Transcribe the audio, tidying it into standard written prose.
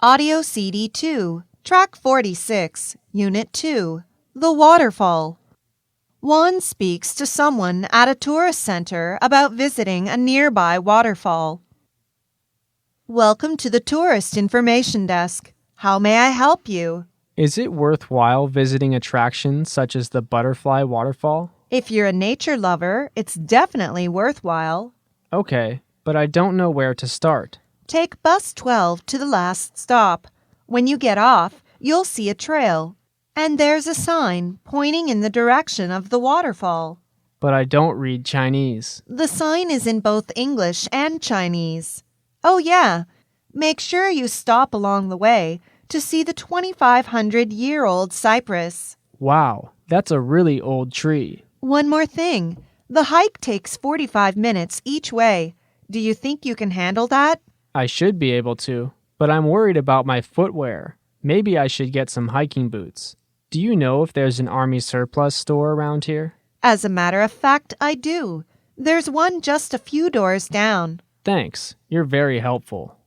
Audio CD 2, Track 46, Unit 2, The Waterfall. Juan speaks to someone at a tourist center about visiting a nearby waterfall. Welcome to the Tourist Information Desk. How may I help you? Is it worthwhile visiting attractions such as the Butterfly Waterfall? If you're a nature lover, it's definitely worthwhile. Okay, but I don't know where to start. Take bus 12 to the last stop. When you get off, you'll see a trail, and there's a sign pointing in the direction of the waterfall. But I don't read Chinese. The sign is in both English and Chinese. Oh yeah, make sure you stop along the way to see the 2,500-year-old cypress. Wow, that's a really old tree. One more thing. The hike takes 45 minutes each way. Do you think you can handle that? I should be able to, but I'm worried about my footwear. Maybe I should get some hiking boots. Do you know if there's an army surplus store around here? As a matter of fact, I do. There's one just a few doors down. Thanks. You're very helpful.